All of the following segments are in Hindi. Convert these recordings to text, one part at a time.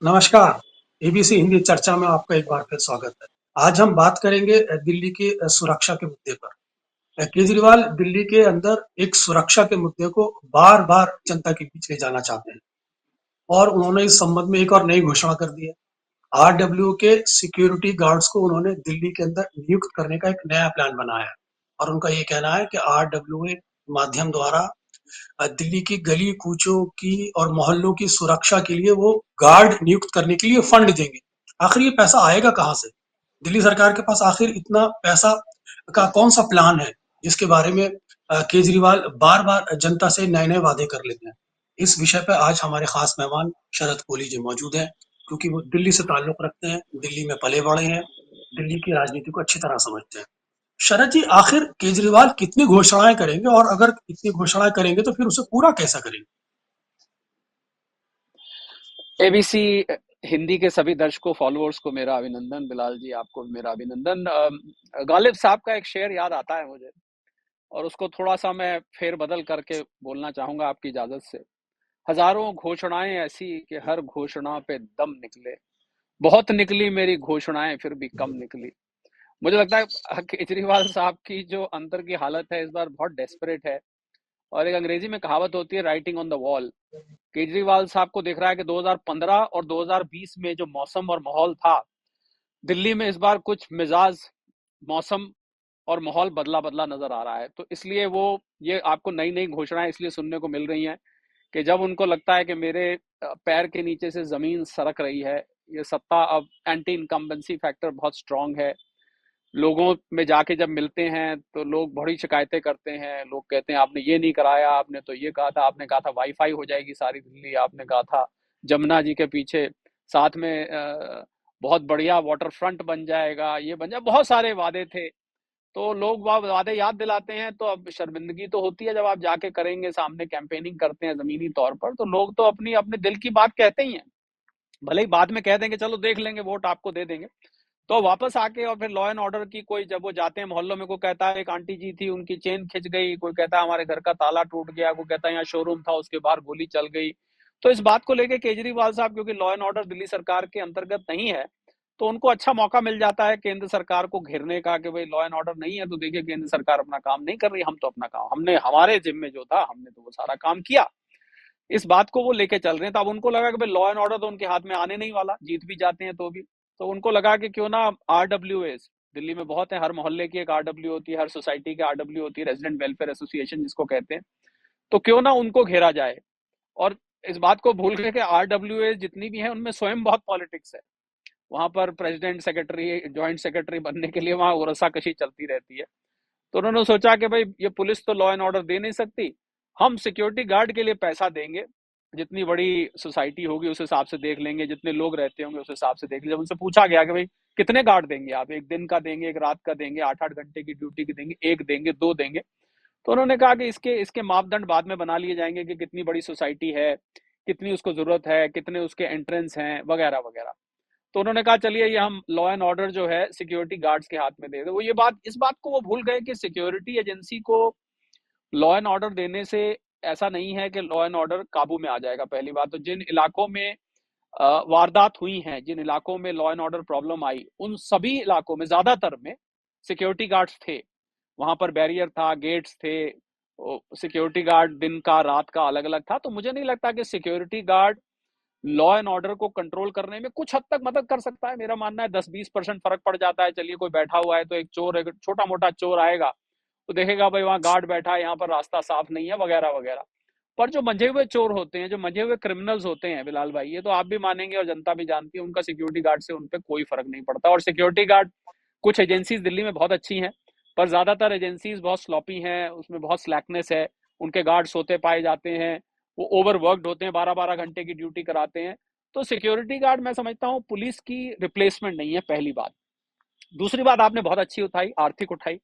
नमस्कार, एबीसी हिंदी चर्चा में आपका एक बार फिर स्वागत है। आज हम बात करेंगे दिल्ली की सुरक्षा के मुद्दे पर। केजरीवाल दिल्ली के अंदर एक सुरक्षा के मुद्दे को बार-बार जनता के बीच ले जाना चाहते हैं और उन्होंने इस संबंध में एक और नई घोषणा कर दी है। आरडब्ल्यू के सिक्योरिटी गार्ड्स को उन्होंने दिल्ली के अंदर नियुक्त करने का एक नया प्लान बनाया है और उनका ये कहना है कि आरडब्ल्यू के माध्यम द्वारा दिल्ली की गली-कूचों की और मोहल्लों की सुरक्षा के लिए वो गार्ड नियुक्त करने के लिए फंड देंगे। आखिर ये पैसा आएगा कहाँ से? दिल्ली सरकार के पास आखिर इतना पैसा का कौन-सा प्लान है, जिसके बारे में केजरीवाल बार-बार जनता से नए-नए वादे कर लेते हैं। इस विषय पे आज हमारे खास मेहमान शरद कोली जी मौजूद हैं, क्योंकि वो दिल्ली से ताल्लुक़ रखते हैं, दिल्ली में पले-बड़े हैं, दिल्ली की राजनीति को अच्छी तरह समझते हैं। शरद जी, आखिर केजरीवाल कितनी घोषणाएँ करेंगे और अगर इतनी घोषणाएँ करेंगे तो फिर उसे पूरा कैसा करेंगे? एबीसी हिंदी के सभी दर्शकों फॉलोअर्स को मेरा अभिनंदन। बिलाल जी, आपको भी मेरा अभिनंदन। गालिब साहब का एक शेर याद आता है मुझे और उसको थोड़ा सा मैं फेर बदल करके बोलना चाहूंगा आपकी इजाजत से। हजारों घोषणाएं ऐसी कि हर घोषणा पे दम निकले, बहुत निकली मेरी घोषणाएं फिर भी कम निकली। मुझे लगता है केजरीवाल साहब की जो अंदर की हालत है इस बार बहुत डेस्परेट है। और एक अंग्रेजी में कहावत होती है, writing on the wall. Kejriwal साहब को दिख रहा है कि 2015 और 2020 में जो मौसम और माहौल था दिल्ली में, इस बार कुछ मिजाज, मौसम और माहौल बदला बदला नजर आ रहा है। तो इसलिए वो ये आपको नई नई घोषणाएं इसलिए सुनने को मिल रही हैं कि जब उनको लगता है कि मेरे पैर के नीचे से जमीन सरक रही है। ये सत्ता अब एंटी इनकम्बेंसी फैक्टर बहुत स्ट्रांग है। लोगों में जाके जब मिलते हैं तो लोग बड़ी शिकायतें करते हैं। लोग कहते हैं आपने ये नहीं कराया, आपने तो ये कहा था, आपने कहा था वाईफाई हो जाएगी सारी दिल्ली, आपने कहा था जमुना जी के पीछे साथ में बहुत बढ़िया वाटर फ्रंट बन जाएगा, ये बन जाए, बहुत सारे वादे थे। तो लोग वादे याद दिलाते हैं तो अब शर्मिंदगी तो होती है जब आप जाके करेंगे, सामने कैंपेनिंग करते हैं जमीनी तौर पर, तो लोग तो अपनी अपने दिल की बात कहते ही हैं। भले ही बाद में कह देंगे चलो देख लेंगे, वोट आपको दे देंगे। तो वापस आके और फिर लॉ एंड ऑर्डर की, कोई जब वो जाते हैं मोहल्लों में, कोई कहता है एक आंटी जी थी उनकी चेन खिंच गई, कोई कहता है हमारे घर का ताला टूट गया, कोई कहता है यहाँ शोरूम था उसके बाहर गोली चल गई। तो इस बात को लेके केजरीवाल साहब, क्योंकि लॉ एंड ऑर्डर दिल्ली सरकार के अंतर्गत नहीं है, तो उनको अच्छा मौका मिल जाता है केंद्र सरकार को घेरने का कि भाई लॉ एंड ऑर्डर नहीं है तो देखिए केंद्र सरकार अपना काम नहीं कर रही, हम तो अपना काम, हमने हमारे जिम्मे जो था हमने तो वो सारा काम किया। इस बात को वो लेके चल रहे हैं। तो अब उनको लगा कि भाई लॉ एंड ऑर्डर तो उनके हाथ में आने नहीं वाला, जीत भी जाते हैं तो भी। तो उनको लगा कि क्यों ना आरडब्ल्यूएस, दिल्ली में बहुत है, हर मोहल्ले की एक आरडब्ल्यू होती है, हर सोसाइटी की आरडब्ल्यू होती है, रेजिडेंट वेलफेयर एसोसिएशन जिसको कहते हैं। तो क्यों ना उनको घेरा जाए। और इस बात को भूल गए कि आरडब्ल्यूएस जितनी भी है उनमें स्वयं बहुत पॉलिटिक्स है। वहां पर प्रेसिडेंट, सेक्रेटरी, ज्वाइंट सेक्रेटरी बनने के लिए वहां रस्साकशी चलती रहती है। तो उन्होंने सोचा कि भाई ये पुलिस तो लॉ एंड ऑर्डर दे नहीं सकती, हम सिक्योरिटी गार्ड के लिए पैसा देंगे। जितनी बड़ी सोसाइटी होगी उस हिसाब से देख लेंगे, जितने लोग रहते होंगे उस हिसाब से देख लेंगे। जब उनसे पूछा गया कि भाई कितने गार्ड देंगे आप, एक दिन का देंगे, एक रात का देंगे, 8-8 घंटे की ड्यूटी की देंगे, एक देंगे, दो देंगे? तो उन्होंने कहा कि इसके इसके मापदंड बाद में बना लिए जाएंगे कि कितनी बड़ी सोसाइटी है, कितनी उसको जरूरत है, कितने उसके एंट्रेंस हैं, वगैरह वगैरह। तो उन्होंने कहा चलिए ये हम लॉ एंड ऑर्डर जो है सिक्योरिटी गार्ड्स के हाथ में दे दे। वो ये बात, इस बात को वो भूल गए कि सिक्योरिटी एजेंसी को लॉ एंड ऑर्डर देने से ऐसा नहीं है कि लॉ एंड ऑर्डर काबू में आ जाएगा। पहली बात तो जिन इलाकों में वारदात हुई हैं, जिन इलाकों में लॉ एंड ऑर्डर प्रॉब्लम आई, उन सभी इलाकों में ज्यादातर में सिक्योरिटी गार्ड्स थे। वहां पर बैरियर था, गेट्स थे, सिक्योरिटी गार्ड दिन का रात का अलग अलग था। तो मुझे नहीं लगता कि security guard law and order को कंट्रोल करने में कुछ हद तक मदद कर सकता है। मेरा मानना है 10-20% फर्क पड़ जाता है। चलिए कोई बैठा हुआ है तो एक चोर, एक छोटा मोटा चोर आएगा तो देखेगा भाई वहां गार्ड बैठा है, यहाँ पर रास्ता साफ नहीं है, वगैरह वगैरह। पर जो मंझे हुए चोर होते हैं, जो मंझे हुए क्रिमिनल्स होते हैं बिलाल भाई, ये तो आप भी मानेंगे और जनता भी जानती है, उनका सिक्योरिटी गार्ड से उन पर कोई फर्क नहीं पड़ता। और सिक्योरिटी गार्ड, कुछ एजेंसीज दिल्ली में बहुत अच्छी हैं पर ज्यादातर एजेंसीज बहुत स्लॉपी हैं, उसमें बहुत स्लैकनेस है। उनके गार्ड सोते पाए जाते हैं, वो ओवरवर्कड होते हैं, 12-12 घंटे की ड्यूटी कराते हैं। तो सिक्योरिटी गार्ड मैं समझता हूँ पुलिस की रिप्लेसमेंट नहीं है, पहली बात। दूसरी बात आपने बहुत अच्छी उठाई, आर्थिक उठाई,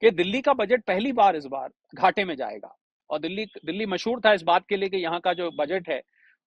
कि दिल्ली का बजट पहली बार इस बार घाटे में जाएगा। और दिल्ली दिल्ली मशहूर था इस बात के लिए कि यहाँ का जो बजट है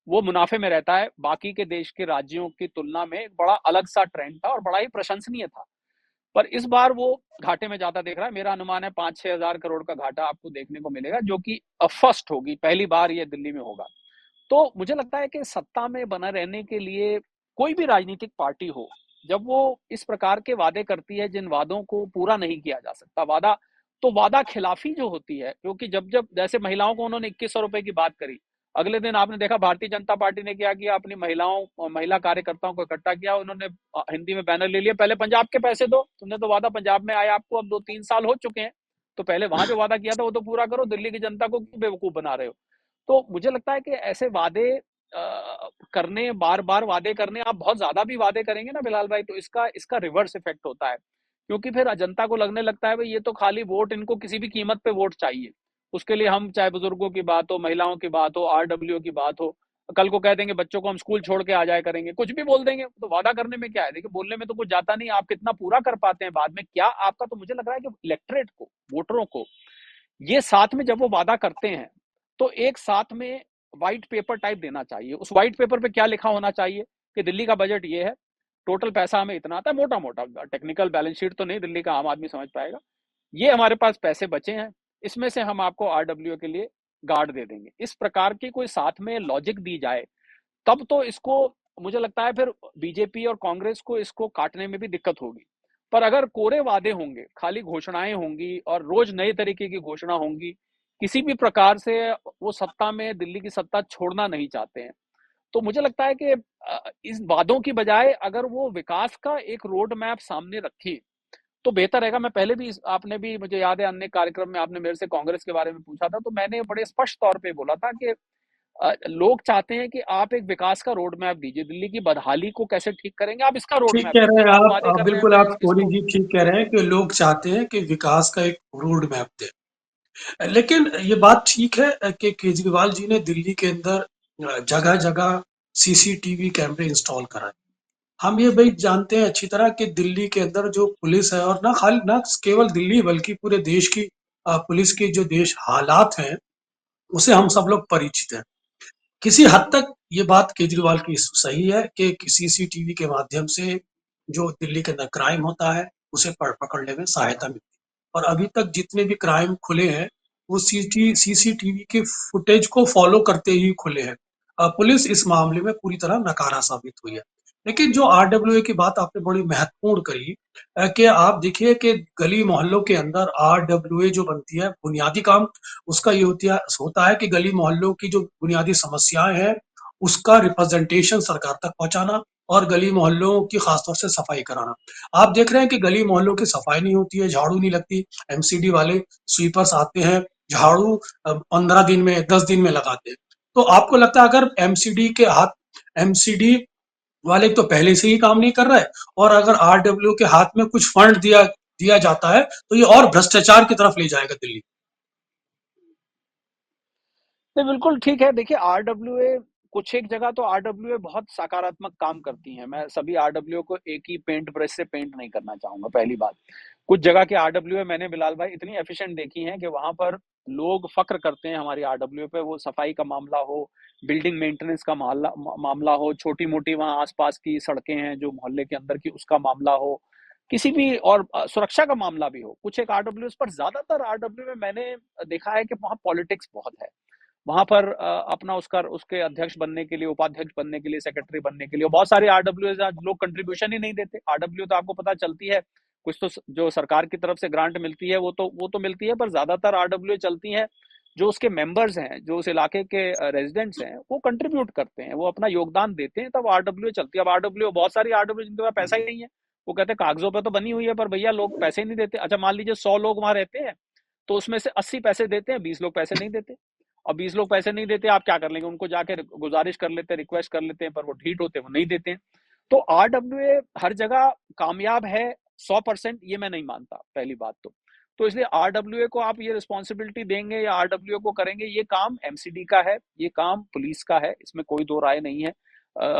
वो मुनाफे में रहता है। बाकी के देश के राज्यों की तुलना में एक बड़ा अलग सा ट्रेंड था और बड़ा ही प्रशंसनीय था। पर इस बार वो घाटे में जाता दिख रहा है। मेरा अनुमान है 5-6 हजार करोड़ का घाटा आपको देखने को मिलेगा, जो कि फर्स्ट होगी, पहली बार ये दिल्ली में होगा। तो मुझे लगता है कि सत्ता में बना रहने के लिए कोई भी राजनीतिक पार्टी हो, जब वो इस प्रकार के वादे करती है जिन वादों को पूरा नहीं किया जा सकता, वादा खिलाफी जो होती है, क्योंकि जब जब जैसे महिलाओं को उन्होंने 2100 रुपए की बात करी, अगले दिन आपने देखा भारतीय जनता पार्टी ने क्या किया, अपनी महिला कार्यकर्ताओं को इकट्ठा किया, उन्होंने हिंदी में बैनर ले लिया, पहले पंजाब के पैसे दो, तुमने तो वादा पंजाब में आया आपको अब 2-3 साल हो चुके हैं, तो पहले वहां जो वादा किया था वो तो पूरा करो, दिल्ली की जनता को क्यों बेवकूफ बना रहे हो। तो मुझे लगता है कि ऐसे वादे करने, बार बार वादे करने, आप बहुत ज्यादा भी वादे करेंगे ना बिलाल भाई, तो इसका इसका रिवर्स इफेक्ट होता है, क्योंकि फिर जनता को लगने लगता है भाई ये तो खाली वोट, इनको किसी भी कीमत पे वोट चाहिए, उसके लिए हम चाहे बुजुर्गों की बात हो, महिलाओं की बात हो, आरडब्ल्यू की बात हो, कल को कह देंगे बच्चों को हम स्कूल छोड़ के आ जाया करेंगे, कुछ भी बोल देंगे, तो वादा करने में क्या है, देखिए बोलने में तो कुछ जाता नहीं, आप कितना पूरा कर पाते हैं बाद में क्या आपका, तो मुझे लग रहा है कि इलेक्टोरेट को, वोटरों को ये साथ में जब वो वादा करते हैं, तो एक साथ में व्हाइट पेपर टाइप देना चाहिए। उस व्हाइट पेपर पे क्या लिखा होना चाहिए कि दिल्ली का बजट ये है, टोटल पैसा हमें इतना आता है, मोटा मोटा, टेक्निकल बैलेंस शीट तो नहीं, दिल्ली का आम आदमी समझ पाएगा, ये हमारे पास पैसे बचे हैं, इसमें से हम आपको आरडब्ल्यू के लिए गार्ड दे देंगे, इस प्रकार की कोई साथ में लॉजिक दी जाए, तब तो इसको, मुझे लगता है फिर बीजेपी और कांग्रेस को इसको काटने में भी दिक्कत होगी। पर अगर कोरे वादे होंगे, खाली घोषणाएं होंगी और रोज नए तरीके की घोषणा होंगी, किसी भी प्रकार से वो सत्ता में, दिल्ली की सत्ता छोड़ना नहीं चाहते हैं, तो मुझे लगता है कि इस वादों की बजाय अगर वो विकास का एक रोड मैप सामने रखें तो बेहतर रहेगा। मैं पहले भी, आपने भी, मुझे याद है अन्य कार्यक्रम में आपने मेरे से कांग्रेस के बारे में पूछा था, तो मैंने बड़े स्पष्ट तौर पे बोला था कि लोग चाहते हैं कि आप एक विकास का रोड मैप दीजिए, दिल्ली की बदहाली को कैसे ठीक करेंगे, आप इसका रोड ठीक मैप कह रहे दीजिए, हैं आप वादे कर रहे हैं बिल्कुल आप मैं कोरी इसको। जी ठीक कह रहे हैं कि लोग चाहते हैं कि विकास का एक रोड मैप दें। लेकिन ये बात ठीक है कि केजरीवाल जी ने दिल्ली के अंदर जगह जगह सीसीटीवी कैमरे इंस्टॉल कराए। हम ये भाई जानते हैं अच्छी तरह कि दिल्ली के अंदर जो पुलिस है, और ना खाली ना केवल दिल्ली बल्कि पूरे देश की पुलिस के जो देश हालात हैं उसे हम सब लोग परिचित हैं। किसी हद तक ये बात केजरीवाल की सही है कि सीसीटीवी के माध्यम से जो दिल्ली के अंदर क्राइम होता है उसे पकड़ने में सहायता मिलती है, और अभी तक जितने भी क्राइम खुले हैं वो सीसीटीवी के फुटेज को फॉलो करते ही खुले हैं। पुलिस इस मामले में पूरी तरह नकारा साबित हुई है। लेकिन जो आरडब्ल्यूए की बात आपने बड़ी महत्वपूर्ण करी कि आप देखिए कि गली मोहल्लों के अंदर आरडब्ल्यूए जो बनती है, बुनियादी काम उसका ये होता है कि गली मोहल्लों की जो बुनियादी समस्याएं हैं उसका रिप्रेजेंटेशन सरकार तक पहुंचाना और गली मोहल्लों की खासतौर से सफाई कराना। आप देख रहे हैं कि गली मोहल्लों की सफाई नहीं होती है, झाड़ू नहीं लगती, एमसीडी वाले स्वीपर्स आते हैं, झाड़ू 15 दिन में 10 दिन में लगाते हैं। तो आपको लगता है अगर एमसीडी वाले तो पहले से ही काम नहीं कर रहा है, और अगर आरडब्ल्यू के हाथ में कुछ फंड दिया दिया जाता है तो ये और भ्रष्टाचार की तरफ ले जाएगा दिल्ली। नहीं, बिल्कुल ठीक है। देखिए आरडब्ल्यूए, कुछ एक जगह तो आरडब्ल्यूए बहुत सकारात्मक काम करती हैं, मैं सभी आरडब्ल्यू को एक ही पेंट ब्रश से पेंट नहीं करना चाहूंगा, पहली बात। कुछ जगह के आरडब्ल्यूए मैंने बिलाल भाई इतनी एफिशिएंट देखी हैं कि वहां पर लोग फक्र करते हैं हमारी आरडब्ल्यू पे, वो सफाई का मामला हो, बिल्डिंग मेंटेनेंस का मामला हो, छोटी मोटी वहाँ आसपास की सड़कें हैं जो मोहल्ले के अंदर की, उसका मामला हो, किसी भी और सुरक्षा का मामला भी हो, कुछ एक आरडब्ल्यू पर, ज्यादातर आरडब्ल्यू में मैंने देखा है कि वहाँ पॉलिटिक्स बहुत है। वहां पर अपना उसका, उसके अध्यक्ष बनने के लिए, उपाध्यक्ष बनने के लिए, सेक्रेटरी बनने के लिए बहुत सारे आरडब्ल्यू लोग कंट्रीब्यूशन ही नहीं देते। आरडब्ल्यू तो आपको पता चलती है, कुछ तो जो सरकार की तरफ से ग्रांट मिलती है वो तो मिलती है, पर ज्यादातर आरडब्ल्यू चलती हैं जो उसके मेंबर्स हैं, जो उस इलाके के रेजिडेंट्स हैं, वो कंट्रीब्यूट करते हैं, वो अपना योगदान देते हैं, तब आरडब्ल्यू चलती है। अब आरडब्ल्यू, बहुत सारी आरडब्ल्यू जिनके पास पैसा ही नहीं है, वो कहते हैं कागजों पर तो बनी हुई है पर भैया लोग पैसे ही नहीं देते। अच्छा मान लीजिए 100 लोग वहां रहते हैं, तो उसमें से 80 पैसे देते हैं, 20 लोग पैसे नहीं देते। और 20 लोग पैसे नहीं देते, आप क्या कर लेंगे, उनको जाके गुजारिश कर लेते हैं, रिक्वेस्ट कर लेते हैं, पर वो ढीठ होते हैं, वो नहीं देते हैं। तो आरडब्ल्यूए हर जगह कामयाब है 100%, ये मैं नहीं मानता, पहली बात तो इसलिए आरडब्ल्यूए को आप ये रिस्पॉन्सिबिलिटी देंगे या आरडब्ल्यूए को करेंगे, ये काम एमसीडी का है, ये काम पुलिस का है, इसमें कोई दो राय नहीं है।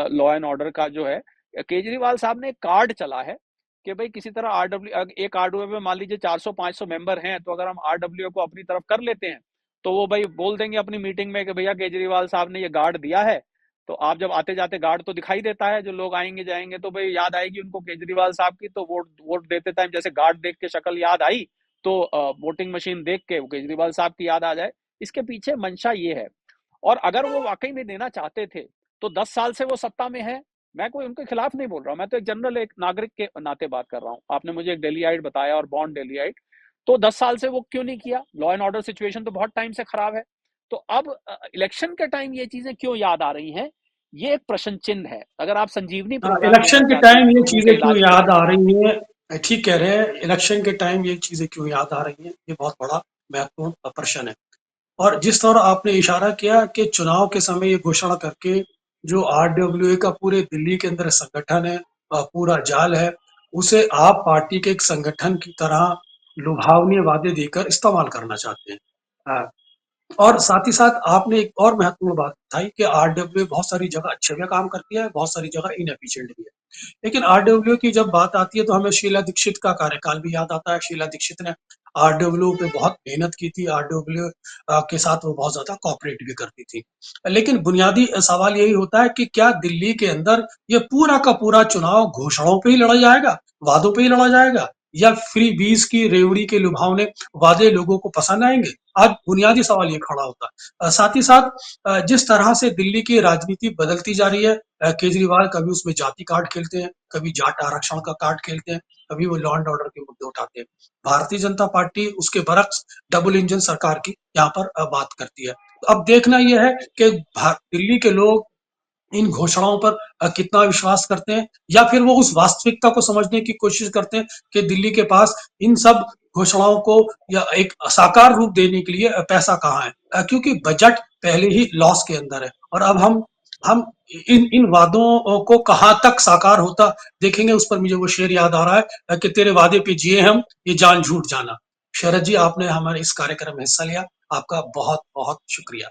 लॉ एंड ऑर्डर का जो है, केजरीवाल साहब ने कार्ड चला है कि भाई किसी तरह आरडब्ल्यू, एक आरडब्ल्यू में मान लीजिए 400-500 मेंबर हैं, तो अगर हम आरडब्ल्यू को अपनी तरफ कर लेते हैं तो वो भाई बोल देंगे अपनी मीटिंग में कि भैया केजरीवाल साहब ने ये गार्ड दिया है, तो आप जब आते जाते, गार्ड तो दिखाई देता है, जो लोग आएंगे जाएंगे तो भाई याद आएगी उनको केजरीवाल साहब की, तो वोट वोट देते टाइम जैसे गार्ड देख के शक्ल याद आई, तो वोटिंग मशीन देख के वो केजरीवाल साहब की याद आ जाए। इसके पीछे मंशा ये है। और अगर वो वाकई में देना चाहते थे तो 10 साल से वो सत्ता में है। मैं कोई उनके खिलाफ नहीं बोल रहा हूँ, मैं तो एक जनरल एक नागरिक के नाते बात कर रहा हूँ। आपने मुझे एक डेलीआइट बताया और बॉन्ड डेलीआइट, तो 10 साल से वो क्यों नहीं किया? लॉ एंड ऑर्डर सिचुएशन तो बहुत टाइम से खराब है। तो अब इलेक्शन के टाइम ये चीजें क्यों याद आ रही हैं, ये एक प्रश्न चिन्ह है। अगर आप संजीवनी प्रोग्राम लेना इलेक्शन के चाहते टाइम हैं ये लोगों के चीजें क्यों इलाज के याद लिए। आ रही हैं? ठीक कह रहे हैं, इलेक्शन के टाइम ये चीजें क्यों याद आ रही हैं, ये बहुत बड़ा महत्वपूर्ण प्रश्न है। और जिस तरह आपने इशारा किया कि चुनाव के समय ये घोषणा करके जो आरडब्ल्यूए का पूरे दिल्ली के अंदर संगठन है, पूरा जाल है, उसे आप पार्टी के एक संगठन की तरह लुभावनी वादे देकर इस्तेमाल करना चाहते हैं। और साथ ही साथ आपने एक और महत्वपूर्ण बात बताई कि आरडब्ल्यूए बहुत सारी जगह अच्छे भी काम करती है, बहुत सारी जगह इनएफिशिएंट भी है। लेकिन आरडब्ल्यू की जब बात आती है तो हमें शीला दीक्षित का कार्यकाल भी याद आता है। शीला दीक्षित ने आरडब्ल्यू पे बहुत मेहनत की थी, आरडब्ल्यू के साथ वो बहुत ज्यादा कॉपरेट भी करती थी। लेकिन बुनियादी सवाल यही होता है कि क्या दिल्ली के अंदर ये पूरा का पूरा चुनाव घोषणाओं पे ही लड़ा जाएगा, वादों पे ही लड़ा जाएगा, या फ्री बीज की रेवड़ी के लुभावने वादे लोगों को पसंद आएंगे? आज बुनियादी सवाल ये खड़ा होता है। साथ ही साथ जिस तरह से दिल्ली की राजनीति बदलती जा रही है, केजरीवाल कभी उसमें जाति कार्ड खेलते हैं, कभी जाट आरक्षण का कार्ड खेलते हैं, कभी वो लॉ एंड ऑर्डर के मुद्दे उठाते हैं। भारतीय जनता पार्टी उसके बरक्स डबल इंजन सरकार की यहाँ पर बात करती है। तो अब देखना यह है कि दिल्ली के लोग इन घोषणाओं पर कितना विश्वास करते हैं, या फिर वो उस वास्तविकता को समझने की कोशिश करते हैं कि दिल्ली के पास इन सब घोषणाओं को या एक साकार रूप देने के लिए पैसा कहाँ है, क्योंकि बजट पहले ही लॉस के अंदर है। और अब हम इन इन वादों को कहाँ तक साकार होता देखेंगे, उस पर मुझे वो शेर याद आ रहा है कि तेरे वादे पे जिए हम, ये जान झूठ जाना। शरद जी, आपने हमारे इस कार्यक्रम में हिस्सा लिया, आपका बहुत बहुत शुक्रिया।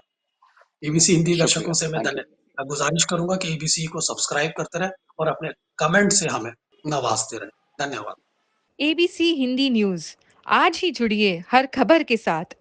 एबीसी हिंदी दर्शकों शुक्रिया, से मैं थैंक यू। गुजारिश करूंगा कि एबीसी को सब्सक्राइब करते रहे और अपने कमेंट से हमें नवाजते रहे। धन्यवाद। एबीसी हिंदी न्यूज, आज ही जुड़िए हर खबर के साथ